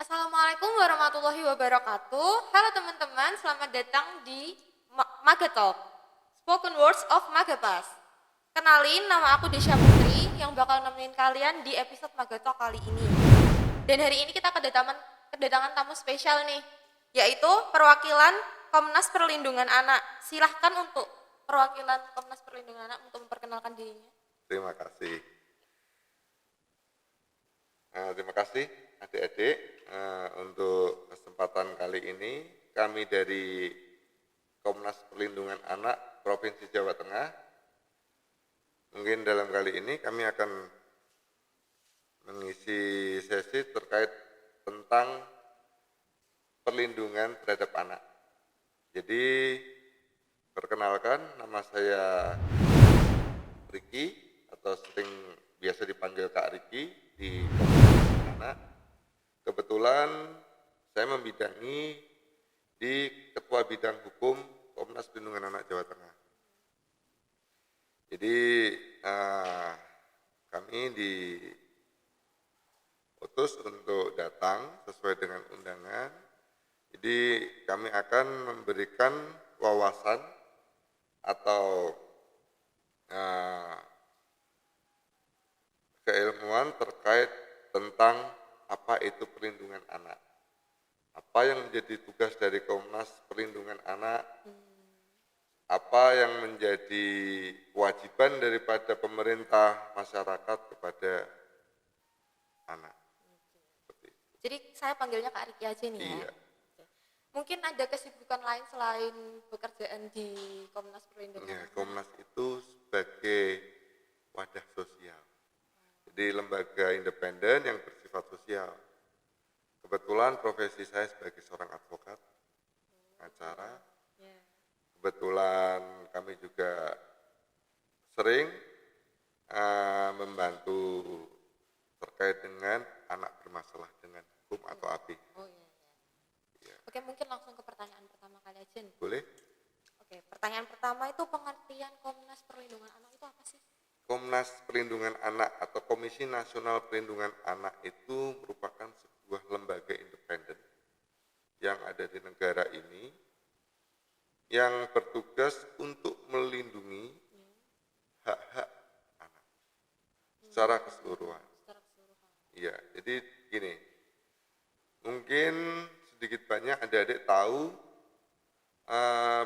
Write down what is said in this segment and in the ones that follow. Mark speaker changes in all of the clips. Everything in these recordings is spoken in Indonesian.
Speaker 1: Assalamualaikum warahmatullahi wabarakatuh. Halo teman-teman, selamat datang di Maga Talk, Spoken Words of Magapas. Kenalin, nama aku Desya Putri yang bakal nemenin kalian di episode Maga Talk kali ini. Dan hari ini kita kedatangan tamu spesial nih, yaitu perwakilan Komnas Perlindungan Anak. Silahkan untuk perwakilan Komnas Perlindungan Anak untuk memperkenalkan dirinya.
Speaker 2: Terima kasih. Terima kasih adik-adik untuk kesempatan kali ini. Kami dari Komnas Perlindungan Anak Provinsi Jawa Tengah. Mungkin dalam kali ini kami akan mengisi sesi terkait tentang perlindungan terhadap anak. Jadi perkenalkan, nama saya Riki atau sering biasa dipanggil Kak Riki di Komnas Perlindungan Anak. Kebetulan saya membidangi di Ketua Bidang Hukum Komnas Perlindungan Anak Jawa Tengah. Jadi kami diutus untuk datang sesuai dengan undangan. Jadi kami akan memberikan wawasan atau keilmuan terkait tentang apa itu perlindungan anak. Apa yang menjadi tugas dari Komnas Perlindungan Anak, apa yang menjadi kewajiban daripada pemerintah, masyarakat kepada anak.
Speaker 1: Jadi saya panggilnya Kak Riki aja nih
Speaker 2: Iya.
Speaker 1: ya. Mungkin ada kesibukan lain selain pekerjaan di Komnas Perlindungan
Speaker 2: Ya,
Speaker 1: Anak.
Speaker 2: Komnas itu sebagai wadah sosial. Jadi lembaga independen yang bersifat sosial. Kebetulan profesi saya sebagai seorang advokat, pengacara. Kebetulan kami juga sering membantu terkait dengan anak bermasalah dengan hukum atau ABH.
Speaker 1: Oh iya. Oke, mungkin langsung ke pertanyaan pertama kali aja nih.
Speaker 2: Boleh?
Speaker 1: Oke, pertanyaan pertama itu pengertian Komnas Perlindungan Anak itu apa sih?
Speaker 2: Komnas Perlindungan Anak atau Komisi Nasional Perlindungan Anak itu merupakan sebuah lembaga independen yang ada di negara ini yang bertugas untuk melindungi hak-hak anak secara keseluruhan. Iya, jadi gini, mungkin sedikit banyak adik-adik tahu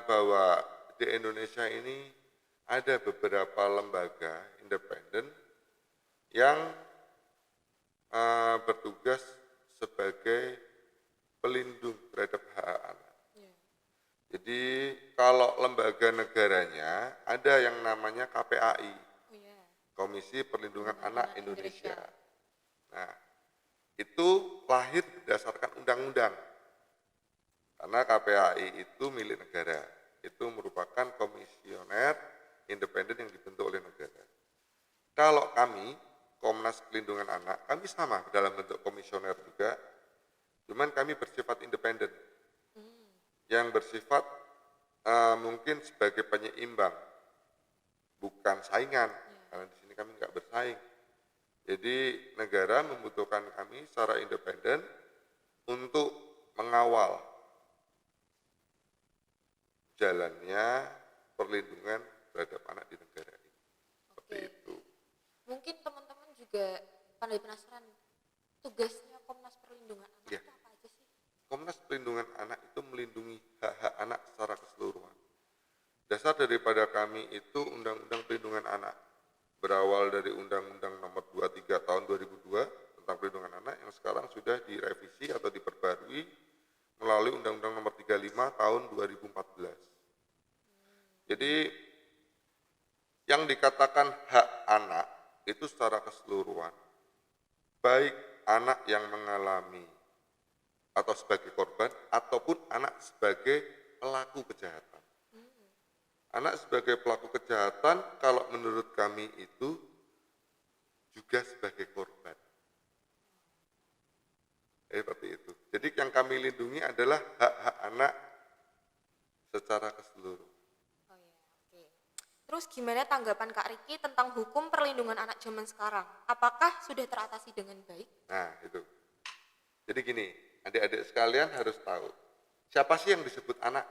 Speaker 2: bahwa di Indonesia ini ada beberapa lembaga independen yang bertugas sebagai pelindung terhadap hak anak. Jadi kalau lembaga negaranya ada yang namanya KPAI, Komisi Perlindungan Anak Indonesia. Nah, itu lahir berdasarkan undang-undang. Karena KPAI itu milik negara. Itu merupakan komisioner independen yang dibentuk oleh negara. Kalau kami, Komnas Perlindungan Anak, kami sama dalam bentuk komisioner juga, cuman kami bersifat independen, yang bersifat mungkin sebagai penyeimbang, bukan saingan, karena di sini kami nggak bersaing. Jadi negara membutuhkan kami secara independen untuk mengawal jalannya perlindungan terhadap anak di negara ini. Seperti itu.
Speaker 1: Mungkin teman-teman juga pandai penasaran, tugasnya Komnas Perlindungan Anak itu apa aja sih?
Speaker 2: Komnas Perlindungan Anak itu melindungi hak-hak anak secara keseluruhan. Dasar daripada kami itu Undang-Undang Perlindungan Anak. Berawal dari Undang-Undang Nomor 23 Tahun 2002 tentang Perlindungan Anak yang sekarang sudah direvisi atau diperbarui melalui Undang-Undang Nomor 35 Tahun 2014. Jadi yang dikatakan hak anak itu secara keseluruhan, baik anak yang mengalami atau sebagai korban ataupun anak sebagai pelaku kejahatan. Anak sebagai pelaku kejahatan kalau menurut kami itu juga sebagai korban. Seperti itu. Jadi yang kami lindungi adalah hak-hak anak secara keseluruhan.
Speaker 1: Terus gimana tanggapan Kak Riki tentang hukum perlindungan anak zaman sekarang? Apakah sudah teratasi dengan baik?
Speaker 2: Nah itu. Jadi gini, adik-adik sekalian harus tahu, siapa sih yang disebut anak?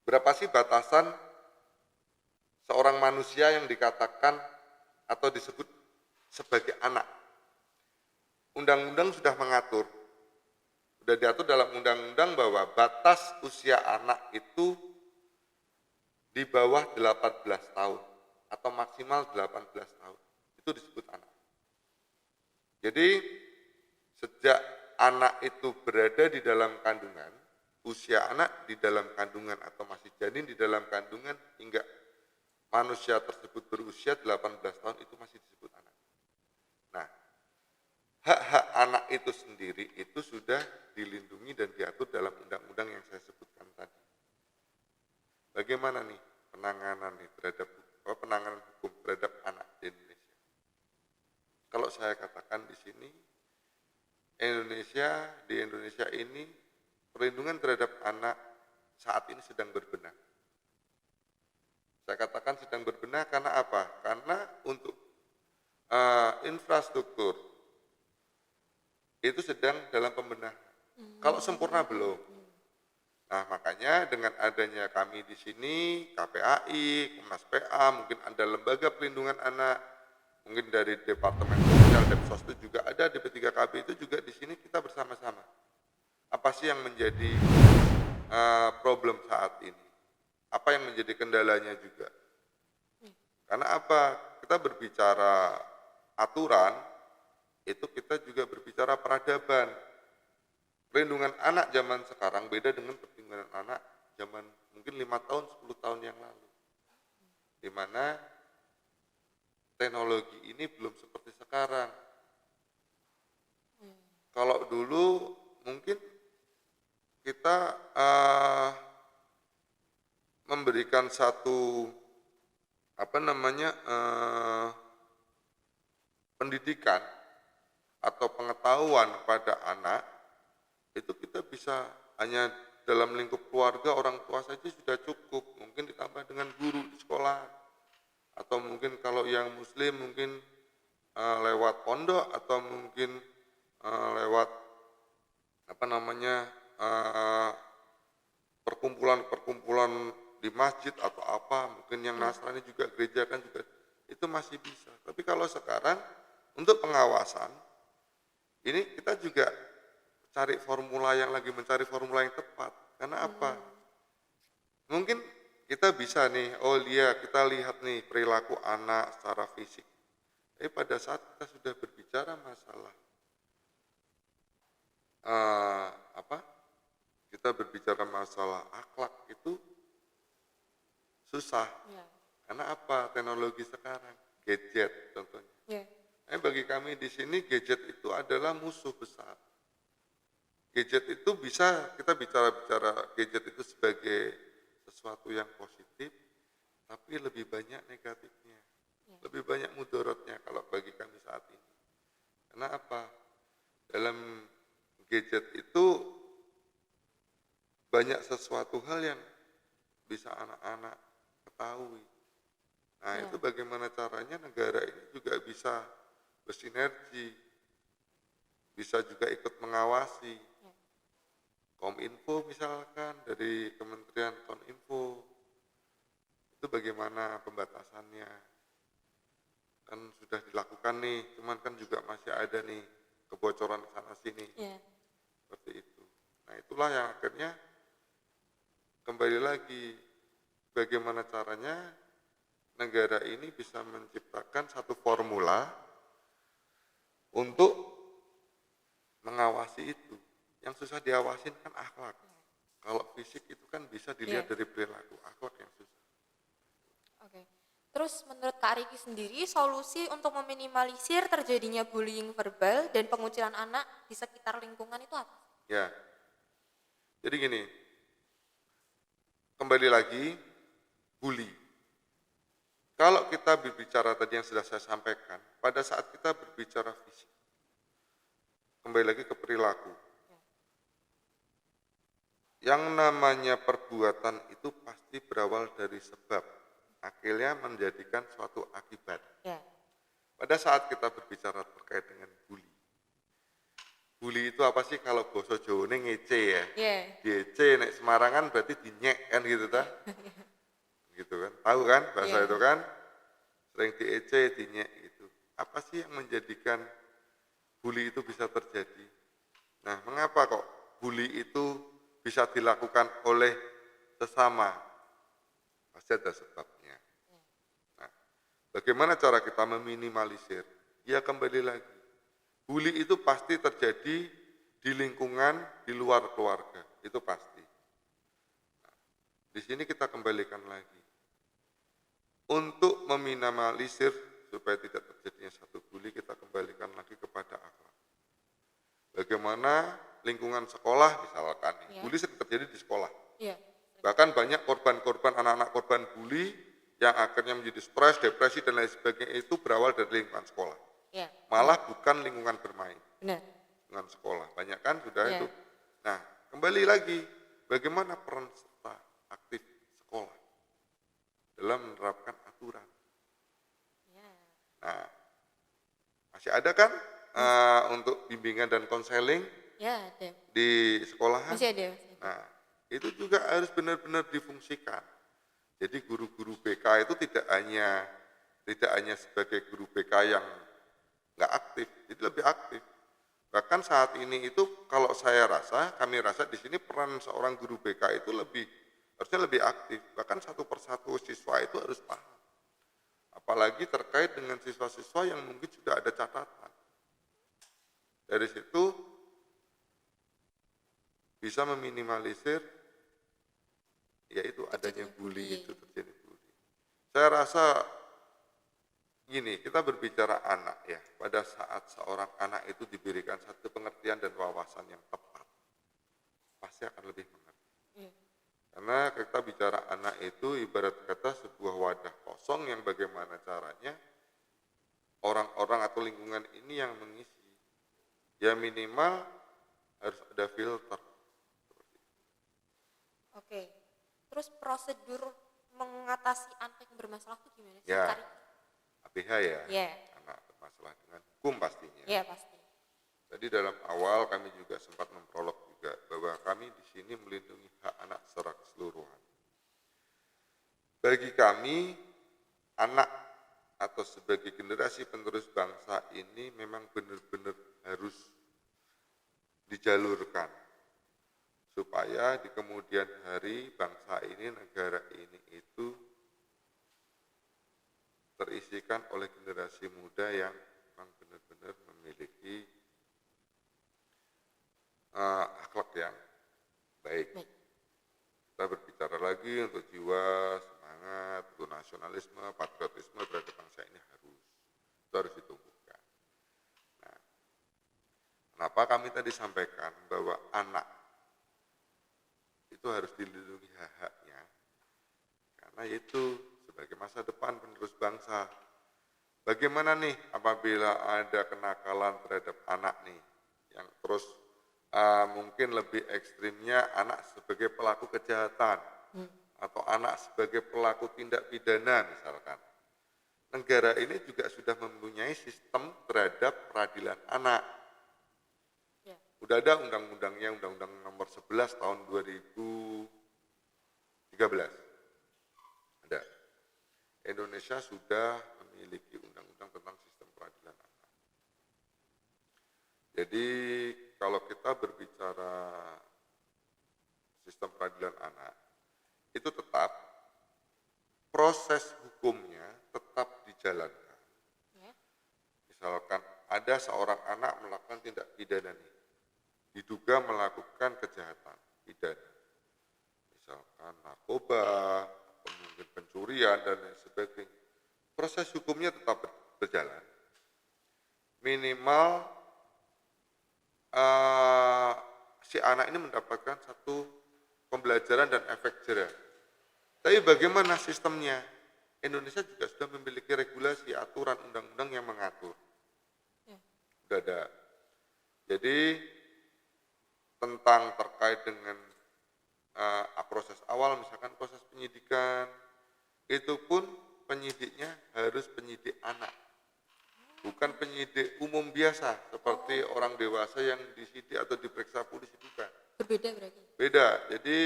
Speaker 2: Berapa sih batasan seorang manusia yang dikatakan atau disebut sebagai anak? Undang-undang sudah mengatur, sudah diatur dalam undang-undang bahwa batas usia anak itu di bawah 18 tahun atau maksimal 18 tahun. Itu disebut anak. Jadi sejak anak itu berada di dalam kandungan, usia anak di dalam kandungan atau masih janin di dalam kandungan hingga manusia tersebut berusia 18 tahun itu masih disebut anak. Nah, hak-hak anak itu sendiri itu sudah dilindungi dan diatur dalam undang-undang yang saya sebutkan tadi. Bagaimana nih penanganan hukum terhadap anak di Indonesia? Kalau saya katakan di sini, di Indonesia ini perlindungan terhadap anak saat ini sedang berbenah. Saya katakan sedang berbenah karena apa? Karena untuk infrastruktur itu sedang dalam pembenahan. Kalau sempurna belum. Nah, makanya dengan adanya kami di sini, KPAI, Komnas PA, mungkin ada lembaga perlindungan anak, mungkin dari Departemen Sosial Depsos itu juga ada, DP3KB itu juga di sini kita bersama-sama. Apa sih yang menjadi problem saat ini? Apa yang menjadi kendalanya juga? Karena apa? Kita berbicara aturan, itu kita juga berbicara peradaban. Perlindungan anak zaman sekarang beda dengan perlindungan anak zaman mungkin 5 tahun, 10 tahun yang lalu. Di mana teknologi ini belum seperti sekarang. Kalau dulu mungkin kita memberikan satu pendidikan atau pengetahuan pada anak, itu kita bisa hanya dalam lingkup keluarga, orang tua saja sudah cukup, mungkin ditambah dengan guru di sekolah, atau mungkin kalau yang muslim mungkin lewat pondok, atau mungkin lewat perkumpulan-perkumpulan di masjid atau apa, mungkin yang Nasrani juga gereja kan juga itu masih bisa. Tapi kalau sekarang untuk pengawasan ini kita juga mencari formula yang tepat. Karena apa? Mungkin kita bisa nih, kita lihat nih perilaku anak secara fisik. Tapi pada saat kita sudah berbicara masalah kita berbicara masalah akhlak itu susah. Karena apa? Teknologi sekarang, gadget contohnya. Bagi kami di sini gadget itu adalah musuh besar. Gadget itu bisa kita bicara gadget itu sebagai sesuatu yang positif, tapi lebih banyak negatifnya, lebih banyak mudaratnya kalau bagi kami saat ini. Karena apa? Dalam gadget itu banyak sesuatu hal yang bisa anak-anak ketahui. Nah, itu bagaimana caranya negara ini juga bisa bersinergi, bisa juga ikut mengawasi. Kominfo misalkan, dari Kementerian Kominfo, itu bagaimana pembatasannya. Kan sudah dilakukan nih, cuman kan juga masih ada nih kebocoran sana sini. Seperti itu. Nah, itulah yang akhirnya kembali lagi, bagaimana caranya negara ini bisa menciptakan satu formula untuk mengawasi itu. Yang susah diawasin kan akhlak. Kalau fisik itu kan bisa dilihat dari perilaku, akhlak yang susah.
Speaker 1: Oke. Terus menurut Kak Riki sendiri, solusi untuk meminimalisir terjadinya bullying verbal dan pengucilan anak di sekitar lingkungan itu apa?
Speaker 2: Ya, jadi gini, kembali lagi, bully. Kalau kita berbicara tadi yang sudah saya sampaikan, pada saat kita berbicara fisik, kembali lagi ke perilaku. Yang namanya perbuatan itu pasti berawal dari sebab, akhirnya menjadikan suatu akibat. Pada saat kita berbicara terkait dengan bully, bully itu apa sih kalau basa Jawane ngece ya.
Speaker 1: Iya.
Speaker 2: Diece nek Semarangan berarti dinyek kan gitu ta. Gitu kan. Tahu kan bahasa
Speaker 1: Iya.
Speaker 2: itu kan? Sering diece, dinyek gitu. Apa sih yang menjadikan bully itu bisa terjadi? Nah, mengapa kok bully itu bisa dilakukan oleh sesama? Pasti ada sebabnya. Nah, bagaimana cara kita meminimalisir? Ya kembali lagi. Bully itu pasti terjadi di lingkungan di luar keluarga, itu pasti. Nah, di sini kita kembalikan lagi. Untuk meminimalisir supaya tidak terjadinya satu bully, kita kembalikan lagi kepada akhlak. Bagaimana lingkungan sekolah misalkan,
Speaker 1: Ya.
Speaker 2: bully sering terjadi di sekolah.
Speaker 1: Iya.
Speaker 2: Bahkan banyak korban-korban anak-anak korban bully yang akhirnya menjadi stres, depresi dan lain sebagainya itu berawal dari lingkungan sekolah.
Speaker 1: Iya.
Speaker 2: Malah bukan lingkungan bermain,
Speaker 1: Benar.
Speaker 2: lingkungan sekolah. Banyak kan sudah
Speaker 1: Iya.
Speaker 2: itu. Nah, kembali lagi, bagaimana peran serta aktif sekolah dalam menerapkan aturan.
Speaker 1: Iya.
Speaker 2: Nah, masih ada kan untuk bimbingan dan konseling
Speaker 1: Ya, ada.
Speaker 2: di sekolahan?
Speaker 1: Masih ada.
Speaker 2: Nah, itu juga harus benar-benar difungsikan. Jadi guru-guru BK itu tidak hanya sebagai guru BK yang nggak aktif, jadi lebih aktif. Bahkan saat ini itu kalau kami rasa di sini peran seorang guru BK itu harusnya lebih aktif. Bahkan satu persatu siswa itu harus paham. Apalagi terkait dengan siswa-siswa yang mungkin sudah ada catatan. Dari situ bisa meminimalisir yaitu adanya bully itu terjadi bully. Saya rasa gini, kita berbicara anak ya, pada saat seorang anak itu diberikan satu pengertian dan wawasan yang tepat, pasti akan lebih mengerti.
Speaker 1: Iya.
Speaker 2: Karena kita bicara anak itu ibarat kata sebuah wadah kosong yang bagaimana caranya orang-orang atau lingkungan ini yang mengisi. Ya minimal harus ada filter.
Speaker 1: Oke. Terus prosedur mengatasi anak yang bermasalah itu gimana sih?
Speaker 2: Ya.
Speaker 1: Kari?
Speaker 2: ABH ya,
Speaker 1: Iya.
Speaker 2: anak bermasalah dengan hukum pastinya.
Speaker 1: Iya, pasti.
Speaker 2: Tadi dalam awal kami juga sempat memprolog juga bahwa kami di sini melindungi hak anak secara keseluruhan. Bagi kami, anak atau sebagai generasi penerus bangsa ini memang benar-benar harus dijalurkan supaya di kemudian hari bangsa ini, negara ini itu terisikan oleh generasi muda yang memang benar-benar memiliki akhlak yang baik.
Speaker 1: Baik.
Speaker 2: Kita berbicara lagi untuk jiwa, semangat, untuk nasionalisme, patriotisme terhadap bangsa ini harus ditumbuhkan. Nah, kenapa kami tadi sampaikan bahwa anak itu harus dilindungi hak-haknya? Karena itu sebagai masa depan penerus bangsa. Bagaimana nih apabila ada kenakalan terhadap anak nih yang terus mungkin lebih ekstrimnya anak sebagai pelaku kejahatan atau anak sebagai pelaku tindak pidana misalkan. Negara ini juga sudah mempunyai sistem terhadap peradilan anak.
Speaker 1: Ya.
Speaker 2: Udah ada undang-undangnya, Undang-Undang Nomor 11 tahun 2013. Ada. Indonesia sudah memiliki undang-undang tentang sistem peradilan anak. Jadi kalau kita berbicara sistem peradilan anak, itu tetap proses hukumnya tetap dijalankan.
Speaker 1: Ya.
Speaker 2: Misalkan ada seorang anak melakukan tindak pidana nih, diduga melakukan kejahatan pidana, misalkan narkoba, atau mungkin pencurian dan lain sebagainya. Proses hukumnya tetap berjalan. Minimal si anak ini mendapatkan satu pembelajaran dan efek jera. Tapi bagaimana sistemnya? Indonesia juga sudah memiliki regulasi, aturan, undang-undang yang mengatur.
Speaker 1: Ya.
Speaker 2: Sudah ada. Jadi tentang terkait dengan proses awal, misalkan proses penyidikan, itu pun penyidiknya harus penyidik anak. bukan penyidik umum biasa seperti orang dewasa yang disidik atau diperiksa polisi, bukan.
Speaker 1: Berbeda berarti.
Speaker 2: Beda. Jadi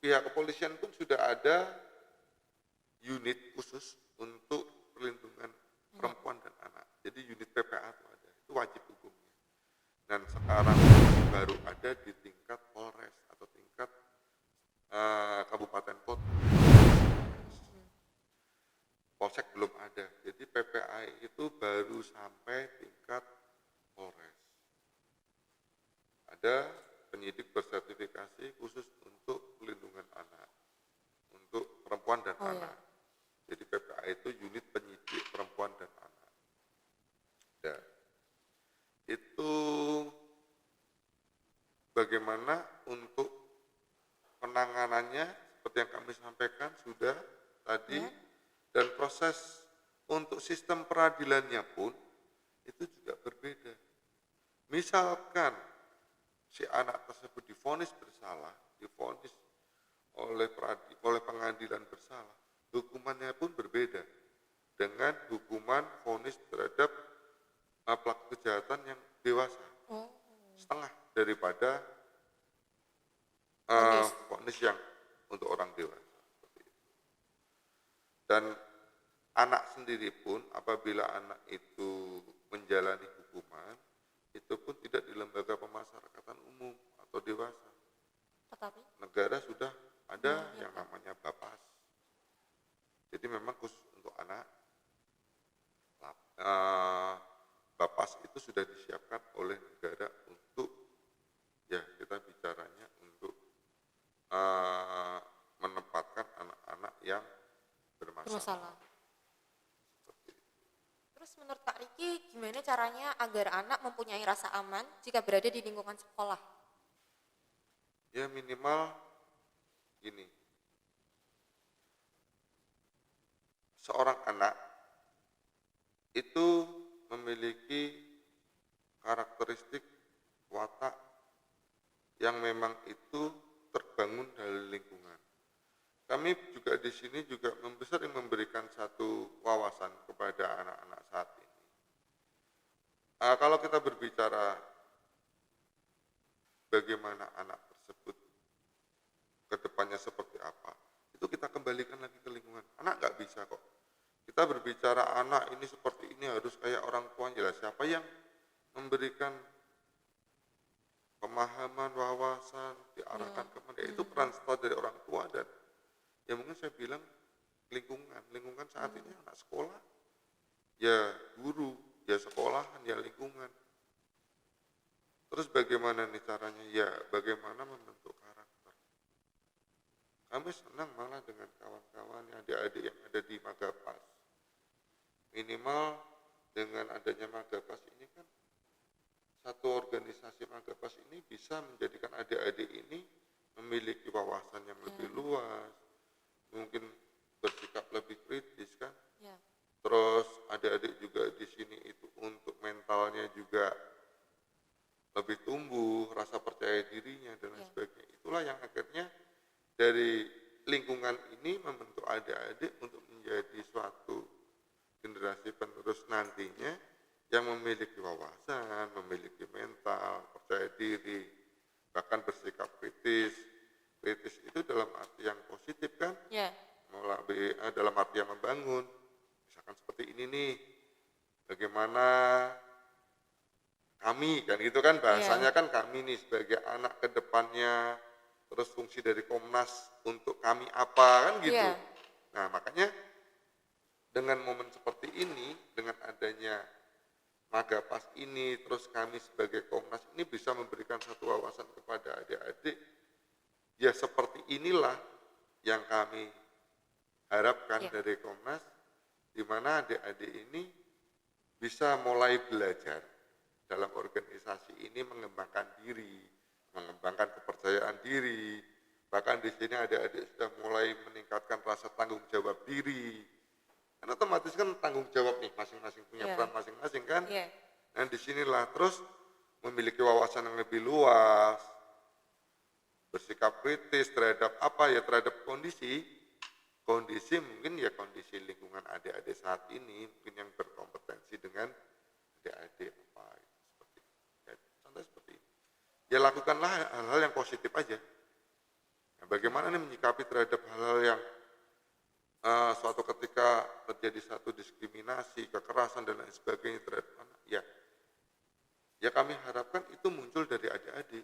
Speaker 2: pihak kepolisian pun sudah ada unit khusus untuk perlindungan perempuan dan anak. Jadi unit PPA itu ada, itu wajib hukumnya. Dan sekarang ini baru ada di tingkat Polres atau tingkat kabupaten kota. Polsek belum ada. Jadi PPA itu baru sampai tingkat Polres. Ada penyidik bersertifikasi khusus untuk pelindungan anak, untuk perempuan dan anak. Jadi PPA itu unit penyidik perempuan dan anak. Dan itu bagaimana untuk penanganannya seperti yang kami sampaikan sudah tadi, dan proses untuk sistem peradilannya pun itu juga berbeda. Misalkan si anak tersebut divonis bersalah, divonis oleh pengadilan bersalah, hukumannya pun berbeda dengan hukuman vonis terhadap pelaku kejahatan yang dewasa. Setengah daripada vonis yang untuk orang dewasa. Dan anak sendiri pun apabila anak itu menjalani hukuman, itu pun tidak di lembaga pemasyarakatan umum atau dewasa.
Speaker 1: Tetapi
Speaker 2: Negara sudah ada yang namanya Bapas. Jadi memang khusus untuk anak, Bapas itu sudah disiapkan oleh negara untuk, ya kita bicaranya untuk menempatkan anak-anak yang bermasalah.
Speaker 1: Terus menurut Kak Riki, gimana caranya agar anak mempunyai rasa aman jika berada di lingkungan sekolah?
Speaker 2: Ya minimal gini, seorang anak itu memiliki karakteristik watak yang memang itu terbangun dari lingkungan. Kami juga di sini juga sering memberikan satu wawasan kepada anak-anak saat ini. Kalau kita berbicara bagaimana anak tersebut ke depannya seperti apa, itu kita kembalikan lagi ke lingkungan. Anak nggak bisa kok. Kita berbicara anak ini seperti ini harus kayak orang tuanya. Siapa yang memberikan pemahaman, wawasan, diarahkan kemana? Itu peran serta dari orang tua, dan ya mungkin saya bilang lingkungan saat ini anak sekolah, ya guru, ya sekolahan, ya lingkungan. Terus bagaimana nih caranya? Ya bagaimana membentuk karakter. Kami senang malah dengan kawan-kawan yang adik-adik yang ada di Magapas. Minimal dengan adanya Magapas ini kan, satu organisasi Magapas ini bisa menjadikan adik-adik ini memiliki wawasan yang lebih luas, mungkin bersikap lebih kritis kan. Terus adik-adik juga di sini itu untuk mentalnya juga lebih tumbuh, rasa percaya dirinya dan lain sebagainya. Itulah yang akhirnya dari lingkungan ini membentuk adik-adik untuk menjadi suatu generasi penerus nantinya yang memiliki wawasan, memiliki mental, percaya diri, bahkan bersikap kritis. Kritis itu dalam arti yang positif kan? Melalui dalam arti yang membangun. Misalkan seperti ini nih, bagaimana kami kan gitu kan bahasanya kan, kami nih sebagai anak ke depannya, terus fungsi dari Komnas untuk kami apa kan gitu. Nah makanya dengan momen seperti ini, dengan adanya Magapas ini, terus kami sebagai Komnas ini bisa memberikan satu wawasan kepada adik-adik. Ya seperti inilah yang kami harapkan dari Komnas, di mana adik-adik ini bisa mulai belajar dalam organisasi ini, mengembangkan diri, mengembangkan kepercayaan diri. Bahkan di sini adik-adik sudah mulai meningkatkan rasa tanggung jawab diri. Kan otomatis kan tanggung jawab nih, masing-masing punya peran masing-masing kan. Dan disinilah terus memiliki wawasan yang lebih luas, bersikap kritis terhadap apa ya, terhadap kondisi, kondisi mungkin ya kondisi lingkungan adik-adik saat ini mungkin yang berkompetensi dengan adik-adik apa seperti ya, contoh seperti ini. Ya lakukanlah hal-hal yang positif aja. Nah, bagaimana nih menyikapi terhadap hal-hal yang suatu ketika terjadi satu diskriminasi, kekerasan dan lain sebagainya terhadap anak, ya kami harapkan itu muncul dari adik-adik,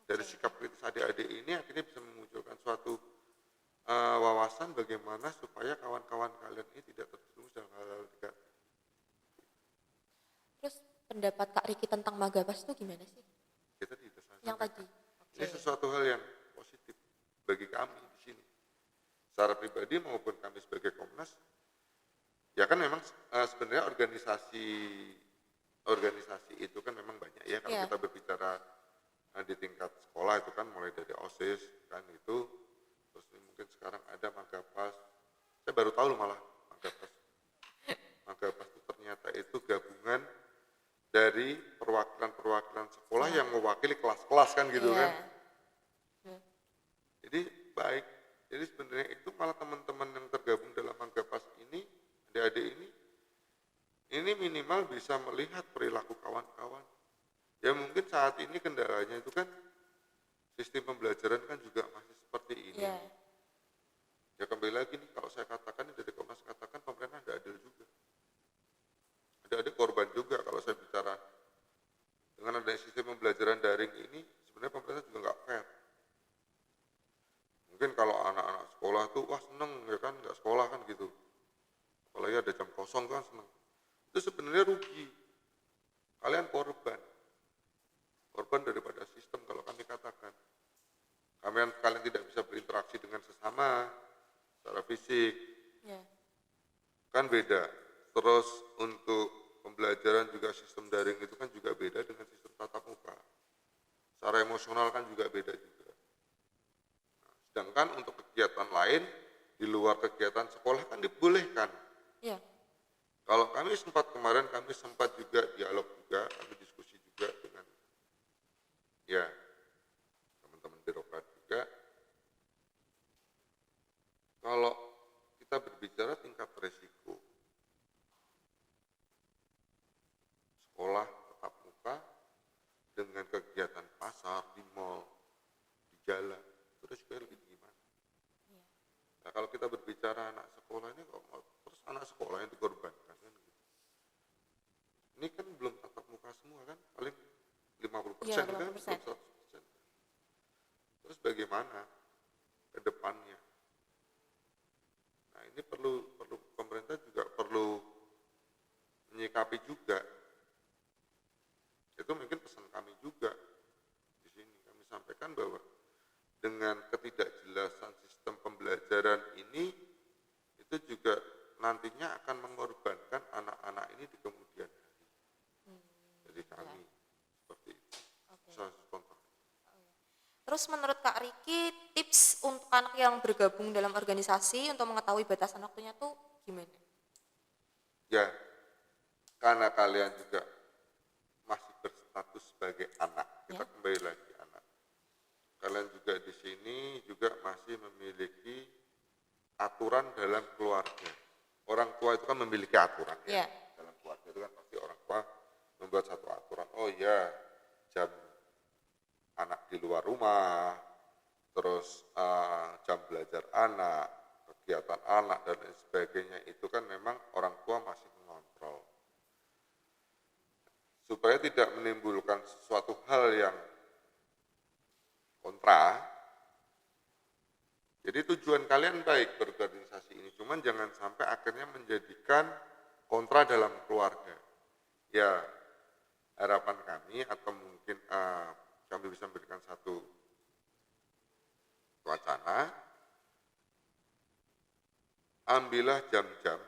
Speaker 2: dari sikap kritis adik-adik ini akhirnya bisa memunculkan suatu wawasan bagaimana supaya kawan-kawan kalian ini tidak terjerumus dalam hal-hal negatif.
Speaker 1: Terus pendapat Kak Riki tentang Magapas itu gimana sih?
Speaker 2: Kita tidak
Speaker 1: Yang tadi.
Speaker 2: Ini sesuatu hal yang positif bagi kami di sini. Secara pribadi maupun kami sebagai Komnas, ya kan memang sebenarnya organisasi itu kan memang banyak ya kalau kita berbicara di tingkat sekolah itu kan mulai dari OSIS kan itu, terus mungkin sekarang ada Magapas. Saya baru tahu loh malah Magapas. Magapas itu ternyata itu gabungan dari perwakilan-perwakilan sekolah yang mewakili kelas-kelas kan gitu kan. Jadi baik. Jadi sebenarnya itu malah teman-teman yang tergabung dalam Magapas ini, adik-adik ini minimal bisa melihat perilaku kawan-kawan. Ya mungkin saat ini kendalanya itu kan sistem pembelajaran kan juga masih seperti ini. Ya kembali lagi nih kalau saya katakan dari Komnas katakan pemerintah tidak adil juga. Ada korban juga kalau saya bicara dengan adanya sistem pembelajaran daring ini sebenarnya pemerintah juga nggak fair. Mungkin kalau anak-anak sekolah tuh wah seneng ya kan nggak sekolah kan gitu. Apalagi ada jam kosong kan seneng. Itu sebenarnya rugi. Kalian korban daripada sistem kalau kami katakan. Kalian tidak bisa berinteraksi dengan sesama secara fisik. Kan beda. Terus untuk pembelajaran juga sistem daring itu kan juga beda dengan sistem tatap muka. Secara emosional kan juga beda juga. Sedangkan untuk kegiatan lain di luar kegiatan sekolah kan dibolehkan. Kalau kami sempat juga dialog juga, kami diskusi juga dengan teman-teman birokrat juga. Kalau kita berbicara tingkat resiko sekolah tatap muka dengan kegiatan pasar di mal, di jalan, itu resikonya lebih tinggi mana? Nah, kalau kita berbicara anak sekolah ini kok terus anak sekolah yang dikorbankan kan gitu. Ini kan belum tatap muka semua kan, paling 50% kan, belum 100%. Terus bagaimana ke depannya? Nah, ini perlu pemerintah juga perlu menyikapi juga. Itu mungkin pesan kami juga di sini. Kami sampaikan bahwa dengan ketidakjelasan sistem pembelajaran ini itu juga nantinya akan mengorbankan anak-anak ini di kemudian hari. Jadi kami seperti itu. Spontan.
Speaker 1: Terus menurut Kak Riki, tips untuk anak yang bergabung dalam organisasi untuk mengetahui batasan waktunya tuh gimana?
Speaker 2: Ya, karena kalian juga masih berstatus sebagai anak, kita kembali lagi anak. Kalian juga di sini juga masih memiliki aturan dalam keluarga. Orang tua itu kan memiliki aturan dalam keluarga itu kan pasti orang tua membuat satu aturan. Oh iya, jam anak di luar rumah, terus jam belajar anak, kegiatan anak dan lain sebagainya itu kan memang orang tua masih mengontrol. Supaya tidak menimbulkan sesuatu hal yang kontra. Jadi tujuan kalian baik berorganisasi ini, cuman jangan sampai akhirnya menjadikan kontra dalam keluarga. Ya, harapan kami atau mungkin kami bisa memberikan satu wacana, ambillah jam-jam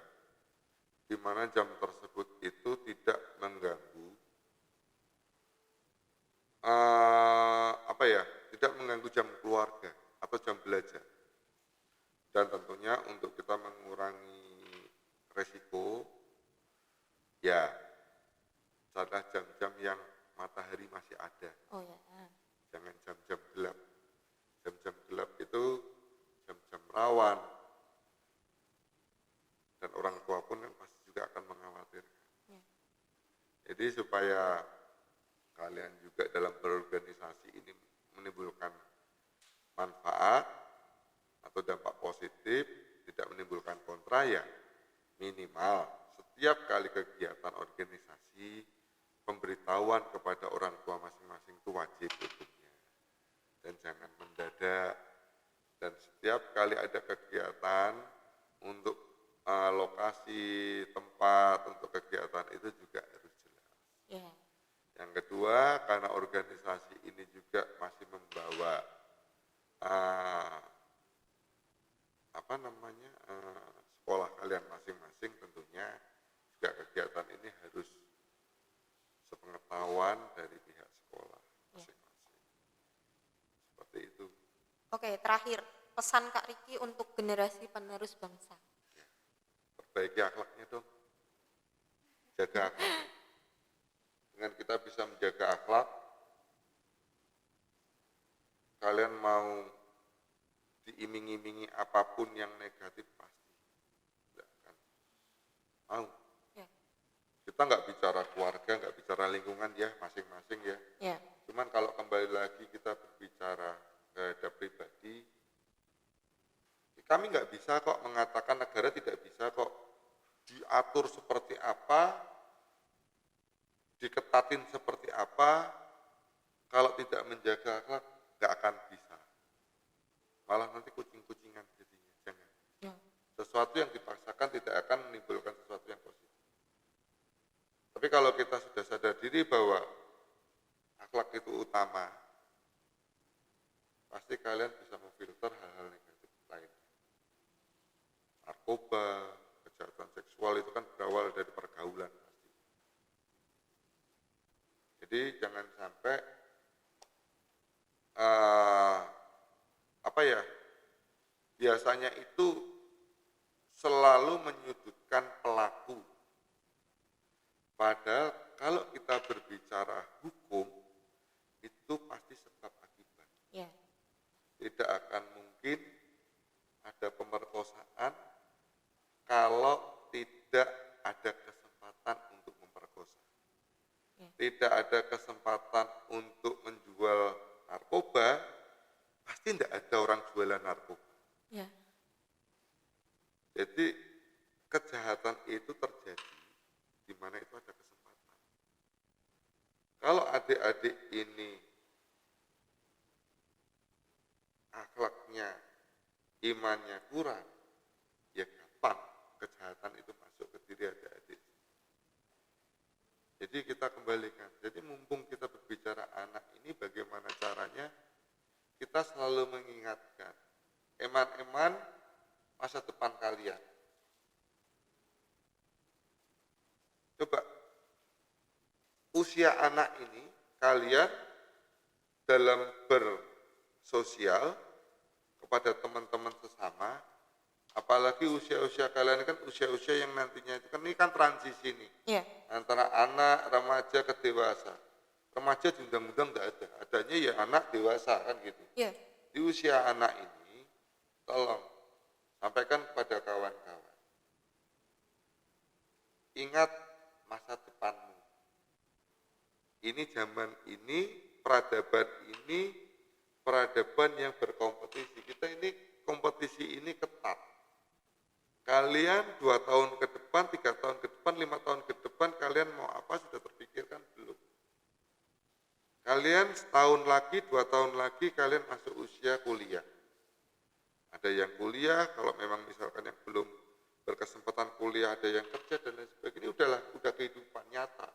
Speaker 2: di mana jam tersebut itu tidak mengganggu tidak mengganggu jam keluarga atau jam belajar. Dan tentunya untuk kita mengurangi resiko, ya adalah jam-jam yang matahari masih ada. Jangan jam-jam gelap. Jam-jam gelap itu jam-jam rawan Jadi supaya kalian juga dalam berorganisasi ini menimbulkan manfaat atau dampak positif, tidak menimbulkan kontra, ya minimal setiap kali kegiatan organisasi pemberitahuan kepada orang tua masing-masing itu wajib hukumnya, dan jangan mendadak, dan setiap kali ada kegiatan untuk lokasi tempat untuk kegiatan itu juga harus jelas.
Speaker 1: Ya.
Speaker 2: Yang kedua, karena organisasi ini juga masih membawa sekolah kalian masing-masing, tentunya juga kegiatan ini harus sepengetahuan dari pihak sekolah masing-masing. Seperti itu.
Speaker 1: Oke, terakhir pesan Kak Riki untuk generasi penerus bangsa.
Speaker 2: Ya. Perbaiki akhlaknya dong. Jaga akhlak. Dengan kita bisa menjaga akhlak, kalian mau diiming-imingi apapun yang negatif pasti tidak akan mau.
Speaker 1: Ya.
Speaker 2: Kita nggak bicara keluarga, nggak bicara lingkungan ya, masing-masing ya.
Speaker 1: Ya.
Speaker 2: Cuman kalau kembali lagi kita berbicara terhadap pribadi, kami nggak bisa kok mengatakan, negara tidak bisa kok diatur seperti apa, diketatin seperti apa, kalau tidak menjaga akhlak nggak akan bisa. Malah nanti kucing-kucingan jadinya, jangan.
Speaker 1: Ya.
Speaker 2: Sesuatu yang dipaksakan tidak akan menimbulkan sesuatu yang positif. Tapi kalau kita sudah sadar diri bahwa akhlak itu utama, pasti kalian bisa memfilter hal-hal negatif lain. Narkoba, kejahatan seksual itu kan berawal dari pergaulan pasti. Jadi jangan sampai biasanya itu selalu menyudutkan pelaku. Padahal kalau kita berbicara hukum, itu pasti sebab akibat.
Speaker 1: Ya.
Speaker 2: Tidak akan mungkin ada pemerkosaan kalau tidak ada kesempatan untuk memperkosa.
Speaker 1: Ya.
Speaker 2: Tidak ada kesempatan untuk menjual narkoba, pasti tidak ada orang jualan narkoba.
Speaker 1: Ya.
Speaker 2: Jadi kejahatan itu terjadi di mana itu ada kesempatan. Kalau adik-adik ini akhlaknya, imannya kurang, ya gampang kejahatan itu masuk ke diri adik-adik. Jadi kita kembalikan. Jadi mumpung kita berbicara anak ini, bagaimana caranya kita selalu mengingatkan eman-eman masa depan kalian. Coba usia anak ini kalian dalam bersosial kepada teman-teman sesama, apalagi usia-usia kalian kan usia-usia yang nantinya itu kan ini kan transisi nih.
Speaker 1: Ya.
Speaker 2: Antara anak, remaja ke dewasa. Remaja di undang-undang tidak ada, adanya ya anak dewasa kan gitu.
Speaker 1: Ya.
Speaker 2: Di usia anak ini, tolong sampaikan kepada kawan-kawan. Ingat masa depanmu. Ini zaman ini, peradaban ini, peradaban yang berkompetisi. Kita ini kompetisi ini ketat. Kalian 2 tahun ke depan, 3 tahun ke depan, 5 tahun ke depan, kalian mau apa sudah terpikirkan belum? Kalian setahun lagi, 2 tahun lagi, kalian masuk usia kuliah. Ada yang kuliah, kalau memang misalkan yang belum berkesempatan kuliah, ada yang kerja dan lain sebagainya, udah kehidupan nyata.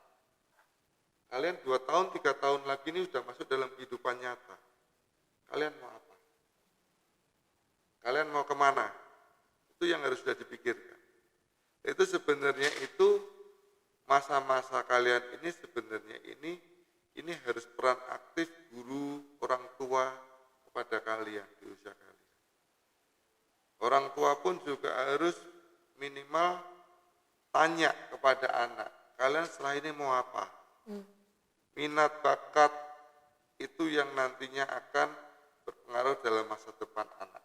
Speaker 2: Kalian 2 tahun, 3 tahun lagi ini sudah masuk dalam kehidupan nyata. Kalian mau apa? Kalian mau kemana? Itu yang harus sudah dipikirkan. Itu sebenarnya itu masa-masa kalian ini sebenarnya ini harus peran aktif guru, orang tua kepada kalian di usia kalian. Orang tua pun juga harus minimal tanya kepada anak, kalian setelah ini mau apa? Minat bakat itu yang nantinya akan berpengaruh dalam masa depan anak.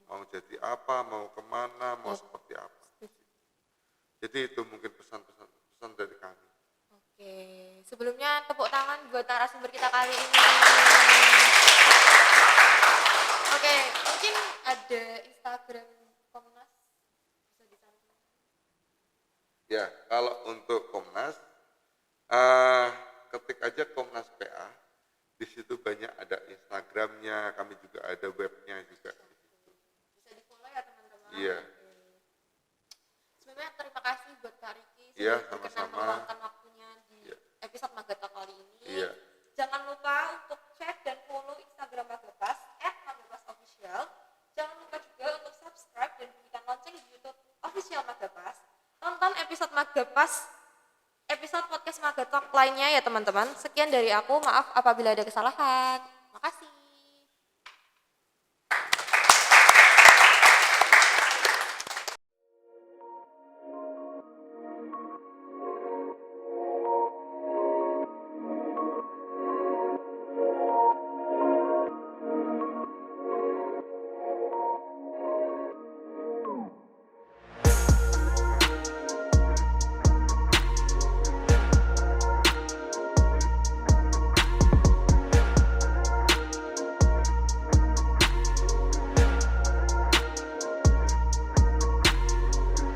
Speaker 2: Mau jadi apa, mau kemana, mau seperti apa. Jadi itu mungkin pesan dari kami.
Speaker 1: Oke, sebelumnya tepuk tangan buat narasumber kita kali ini. Oke, mungkin ada Instagram Komnas bisa disampaikan.
Speaker 2: Ya, kalau untuk Komnas, ketik aja Komnas PA. Di situ banyak ada Instagramnya, kami juga ada webnya juga.
Speaker 1: Bisa di-follow ya teman-teman.
Speaker 2: Iya.
Speaker 1: Oke. Sebelumnya terima kasih buat Kak Riki
Speaker 2: Iya,
Speaker 1: sudah berkenan
Speaker 2: sama-sama.
Speaker 1: meluangkan waktunya di
Speaker 2: Iya.
Speaker 1: episode Magetalk kali ini.
Speaker 2: Iya.
Speaker 1: Jangan lupa untuk cek dan follow Instagram Magepas @magepasofficial. Jangan lupa juga untuk subscribe dan bunyikan lonceng di YouTube official Magepas. Tonton episode Magepas, episode podcast Magetalk lainnya ya teman-teman. Sekian dari aku, maaf apabila ada kesalahan.